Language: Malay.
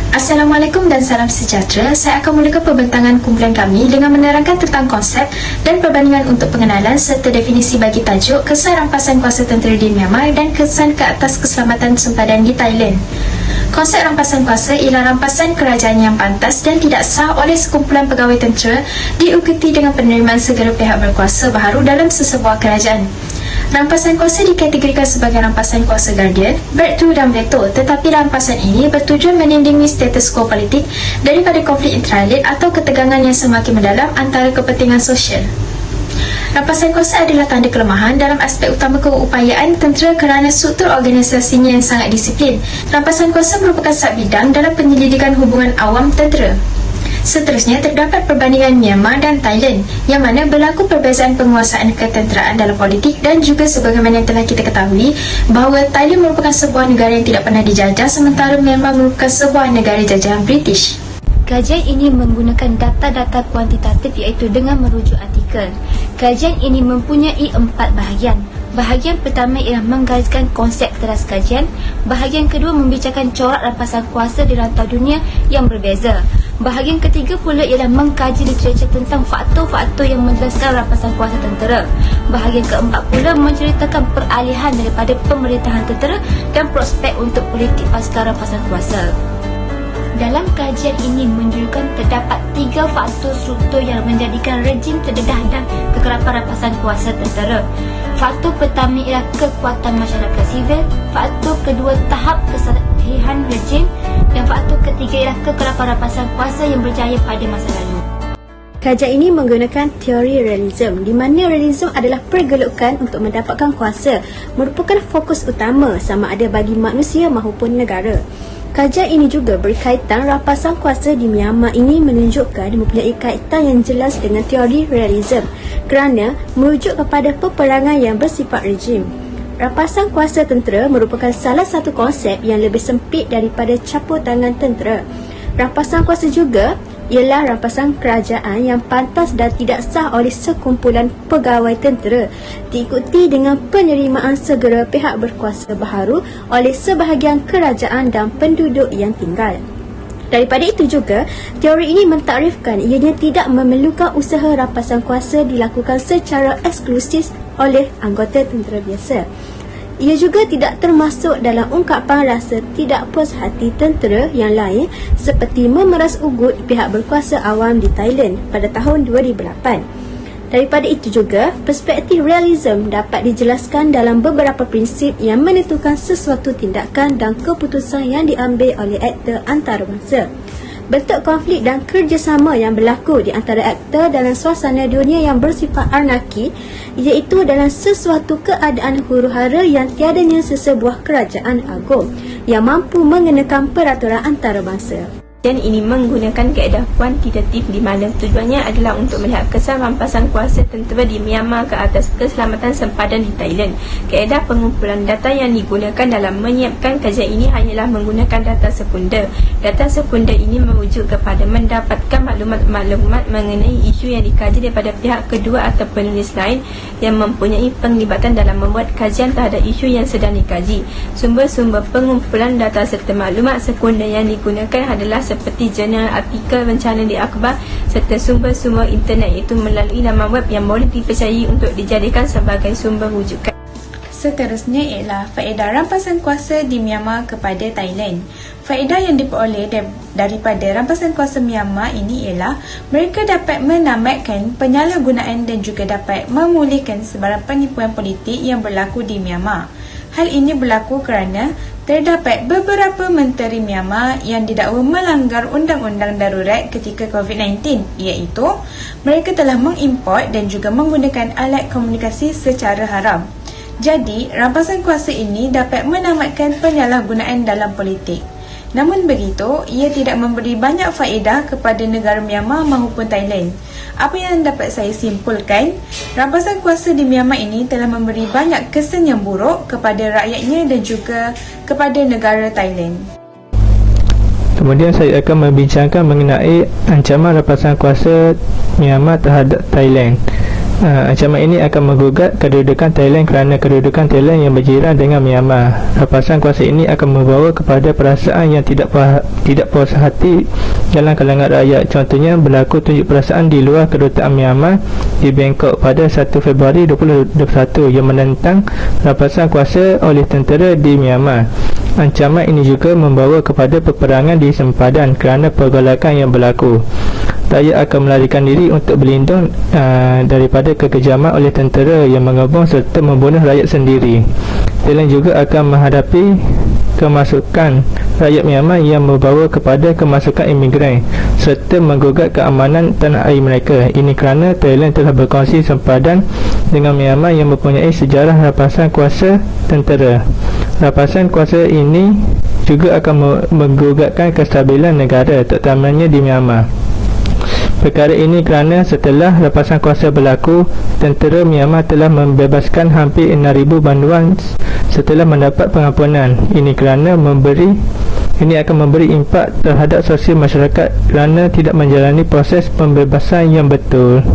Assalamualaikum dan salam sejahtera. Saya akan mulakan pembentangan kumpulan kami dengan menerangkan tentang konsep dan perbandingan untuk pengenalan serta definisi bagi tajuk kesan rampasan kuasa tentera di Myanmar dan kesan ke atas keselamatan sempadan di Thailand. Konsep rampasan kuasa ialah rampasan kerajaan yang pantas dan tidak sah oleh sekumpulan pegawai tentera diikuti dengan penerimaan segala pihak berkuasa baharu dalam sesebuah kerajaan. Rampasan kuasa dikategorikan sebagai rampasan kuasa guardian, breakthrough dan veto, tetapi rampasan ini bertujuan menindingi status quo politik daripada konflik intraelit atau ketegangan yang semakin mendalam antara kepentingan sosial. Rampasan kuasa adalah tanda kelemahan dalam aspek utama keupayaan tentera kerana struktur organisasinya yang sangat disiplin. Rampasan kuasa merupakan subbidang dalam penyelidikan hubungan awam tentera. Seterusnya, terdapat perbandingan Myanmar dan Thailand yang mana berlaku perbezaan penguasaan ketenteraan dalam politik dan juga sebagaimana yang telah kita ketahui bahawa Thailand merupakan sebuah negara yang tidak pernah dijajah sementara Myanmar merupakan sebuah negara jajahan British. Kajian ini menggunakan data-data kuantitatif iaitu dengan merujuk artikel. Kajian ini mempunyai 4 bahagian. Bahagian pertama ialah menggariskan konsep teras kajian. Bahagian kedua membicarakan corak rampasan kuasa di rantau dunia yang berbeza. Bahagian ketiga pula ialah mengkaji literatur tentang faktor-faktor yang menjelaskan rampasan kuasa tentera. Bahagian keempat pula menceritakan peralihan daripada pemerintahan tentera dan prospek untuk politik pasca rampasan kuasa. Dalam kajian ini menunjukkan terdapat 3 faktor struktur yang menjadikan rejim terdedah dan kekerapan rampasan kuasa tentera. Faktor pertama ialah kekuatan masyarakat sivil, faktor kedua tahap kesahihan rejim dan faktor ketiga ialah kekerapan rampasan kuasa yang berjaya pada masa lalu. Kajian ini menggunakan teori realism di mana realism adalah pergelukan untuk mendapatkan kuasa merupakan fokus utama sama ada bagi manusia maupun negara. Kajian ini juga berkaitan rampasan kuasa di Myanmar ini menunjukkan mempunyai kaitan yang jelas dengan teori realism kerana merujuk kepada peperangan yang bersifat rejim. Rampasan kuasa tentera merupakan salah satu konsep yang lebih sempit daripada campur tangan tentera. Rampasan kuasa juga ialah rampasan kerajaan yang pantas dan tidak sah oleh sekumpulan pegawai tentera, diikuti dengan penerimaan segera pihak berkuasa baharu oleh sebahagian kerajaan dan penduduk yang tinggal. Daripada itu juga, teori ini mentakrifkan ianya tidak memerlukan usaha rampasan kuasa dilakukan secara eksklusif oleh anggota tentera biasa. Ia juga tidak termasuk dalam ungkapan rasa tidak puas hati tentera yang lain seperti memeras ugut pihak berkuasa awam di Thailand pada tahun 2008. Daripada itu juga, perspektif realism dapat dijelaskan dalam beberapa prinsip yang menentukan sesuatu tindakan dan keputusan yang diambil oleh aktor antarabangsa. Bentuk konflik dan kerjasama yang berlaku di antara aktor dalam suasana dunia yang bersifat anarki iaitu dalam sesuatu keadaan huru-hara yang tiadanya sesebuah kerajaan agung yang mampu mengenakan peraturan antarabangsa. Dan ini menggunakan kaedah kuantitatif di mana tujuannya adalah untuk melihat kesan rampasan kuasa tentera di Myanmar ke atas keselamatan sempadan di Thailand. Kaedah pengumpulan data yang digunakan dalam menyiapkan kajian ini hanyalah menggunakan data sekunder. Data sekunder ini merujuk kepada mendapatkan maklumat-maklumat mengenai isu yang dikaji daripada pihak kedua atau penulis lain yang mempunyai penglibatan dalam membuat kajian terhadap isu yang sedang dikaji. Sumber-sumber pengumpulan data serta maklumat sekunder yang digunakan adalah seperti jurnal, artikel, rencana di akhbar serta sumber-sumber internet iaitu melalui laman web yang boleh dipercayai untuk dijadikan sebagai sumber rujukan. Seterusnya ialah faedah rampasan kuasa di Myanmar kepada Thailand. Faedah yang diperoleh daripada rampasan kuasa Myanmar ini ialah mereka dapat menamatkan penyalahgunaan dan juga dapat memulihkan sebarang penipuan politik yang berlaku di Myanmar. Hal ini berlaku kerana terdapat beberapa menteri Myanmar yang didakwa melanggar undang-undang darurat ketika COVID-19 iaitu mereka telah mengimport dan juga menggunakan alat komunikasi secara haram. Jadi, rampasan kuasa ini dapat menamatkan penyalahgunaan dalam politik. Namun begitu, ia tidak memberi banyak faedah kepada negara Myanmar maupun Thailand. Apa yang dapat saya simpulkan, rampasan kuasa di Myanmar ini telah memberi banyak kesan yang buruk kepada rakyatnya dan juga kepada negara Thailand. Kemudian saya akan membincangkan mengenai ancaman rampasan kuasa Myanmar terhadap Thailand. Ancaman ini akan menggugat kedudukan Thailand kerana kedudukan Thailand yang berjiran dengan Myanmar. Rampasan kuasa ini akan membawa kepada perasaan yang tidak puas hati dalam kalangan rakyat. Contohnya, berlaku tunjuk perasaan di luar kedutaan Myanmar di Bangkok pada 1 Februari 2021 yang menentang rampasan kuasa oleh tentera di Myanmar. Ancaman ini juga membawa kepada peperangan di sempadan kerana pergolakan yang berlaku. Rakyat akan melarikan diri untuk berlindung daripada kekejaman oleh tentera yang mengebom serta membunuh rakyat sendiri. Thailand juga akan menghadapi kemasukan rakyat Myanmar yang membawa kepada kemasukan imigran serta menggugat keamanan tanah air mereka. Ini kerana Thailand telah berkongsi sempadan dengan Myanmar yang mempunyai sejarah rampasan kuasa tentera. Rampasan kuasa ini juga akan menggugatkan kestabilan negara, terutamanya di Myanmar. Perkara ini kerana setelah rampasan kuasa berlaku, tentera Myanmar telah membebaskan hampir 6,000 banduan setelah mendapat pengampunan. Ini akan memberi impak terhadap sosial masyarakat kerana tidak menjalani proses pembebasan yang betul.